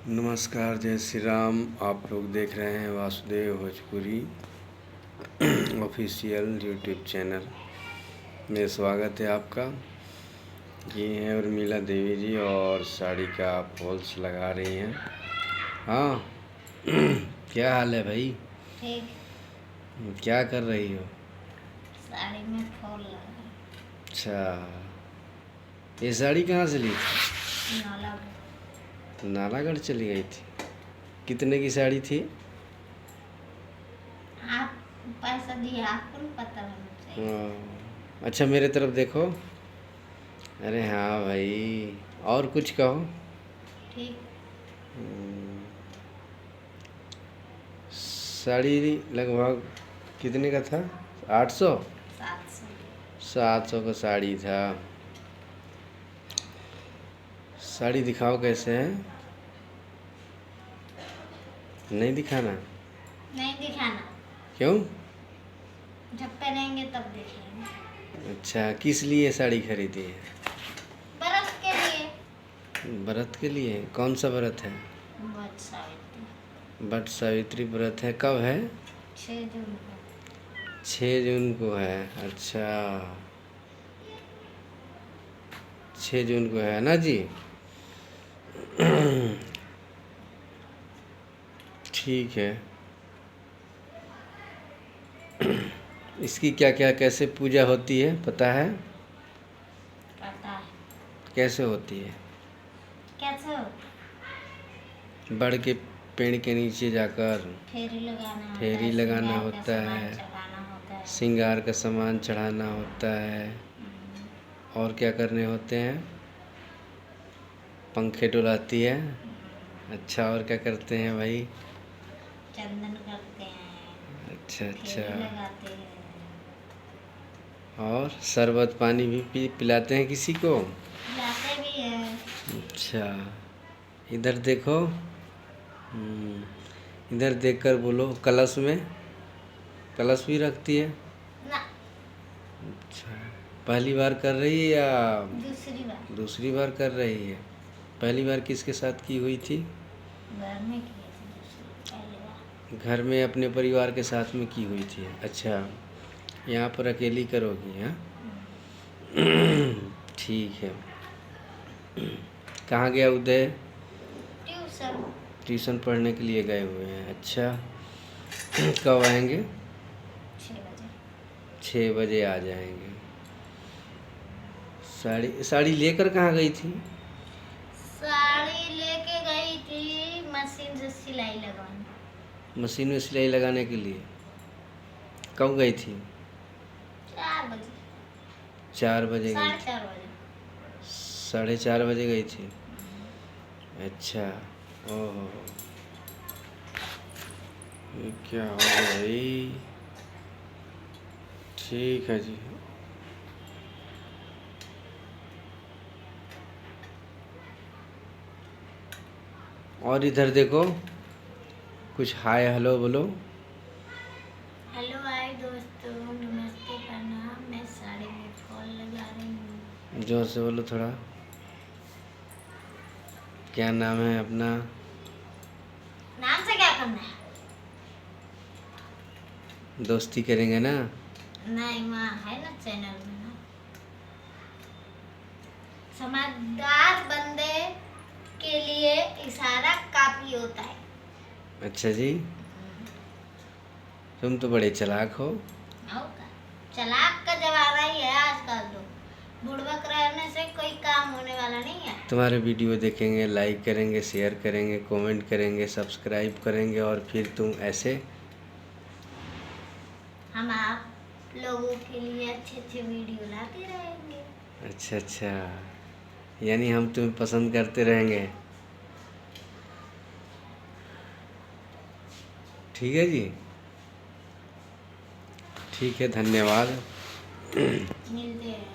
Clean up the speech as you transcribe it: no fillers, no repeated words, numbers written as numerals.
नमस्कार, जय श्री राम। आप लोग देख रहे हैं Vasudev Bhojpuri official YouTube channel में। स्वागत है आपका। ये हैं उर्मिला देवी जी और साड़ी का फॉल्स लगा रही हैं। हाँ क्या हाल है भाई? ठीक। क्या कर रही हो? साड़ी में फॉल लगा। अच्छा, ये साड़ी कहाँ से ली थी? नालागढ़ चली गई थी। कितने की साड़ी थी? आप पैसा दिए, आपको नहीं पता होना चाहिए। अच्छा, मेरे तरफ देखो। अरे हाँ भाई, और कुछ कहो। ठीक। साड़ी लगभग कितने का था? 800? 700 का साड़ी था। साड़ी दिखाओ कैसे है। नहीं दिखाना? नहीं दिखाना। क्यों? जब पहनेंगे तब देखेंगे। अच्छा, किस लिए साड़ी खरीदी है? व्रत के लिए। व्रत के लिए? कौन सा व्रत है? वट सावित्री। वट सावित्री व्रत है। कब है? 6 जून को। 6 जून को है। अच्छा, 6 जून को है ना जी। ठीक है। इसकी क्या क्या कैसे पूजा होती है पता है? पता है। कैसे होती है? कैसे हो? बड़ के पेड़ के नीचे जाकर फेरी लगाना होता है, चढ़ाना होता है, श्रृंगार का सामान चढ़ाना होता है। और क्या करने होते हैं? पंखे डुलाती है। अच्छा, और क्या करते हैं भाई? चंदन करते हैं। अच्छा फेरी लगाते हैं। और शरबत पानी भी पिलाते हैं किसी को? पिलाते भी हैं। अच्छा, इधर देखो। इधर देखकर बोलो। कलश में कलश भी रखती है ना। अच्छा, पहली बार कर रही है या दूसरी बार कर रही है? पहली बार किसके साथ की हुई थी? घर में की थी। पहली बार घर में अपने परिवार के साथ में की हुई थी। अच्छा, यहाँ पर अकेली करोगी? हाँ ठीक है। कहाँ गया उदय? ट्यूशन पढ़ने के लिए गए हुए हैं। अच्छा, कब आएंगे? 6 बजे। 6 बजे आ जाएंगे। साड़ी लेकर कहाँ गई थी? साड़ी लेके गई थी मशीन से सिलाई लगाने। मशीन में सिलाई लगाने के लिए? कब गई थी? 4 बजे। 4 बजे गई थी? 4:30 बजे। 4:30 बजे गई थी। अच्छा, ओहो, ये क्या हो गया भाई? ठीक है जी। और इधर देखो, कुछ हाय हेलो बोलो। हेलो हाय दोस्तों, नमस्ते प्रणाम। मैं साड़ी में फॉल लगा रही हूँ। जोर से बोलो थोड़ा। क्या नाम है अपना? नाम से क्या करना है? दोस्ती करेंगे ना? नहीं, वहाँ है ना चैनल में ना। समझदार बंदे के लिए इशारा काफी होता है। अच्छा जी, तुम तो बड़े चालाक हो। चालाक का जमाना ही है आजकल। तो बुड़बक रहने से कोई काम होने वाला नहीं है। तुम्हारे वीडियो देखेंगे, लाइक करेंगे, शेयर करेंगे, कमेंट करेंगे, सब्सक्राइब करेंगे और फिर तुम ऐसे हम आप लोगों के लिए अच्छे अच्छे वीडियो लाते रहेंगे। अच्छा, यानी हम तुम्हें पसंद करते रहेंगे। ठीक है जी। ठीक है, धन्यवाद। मिलते हैं।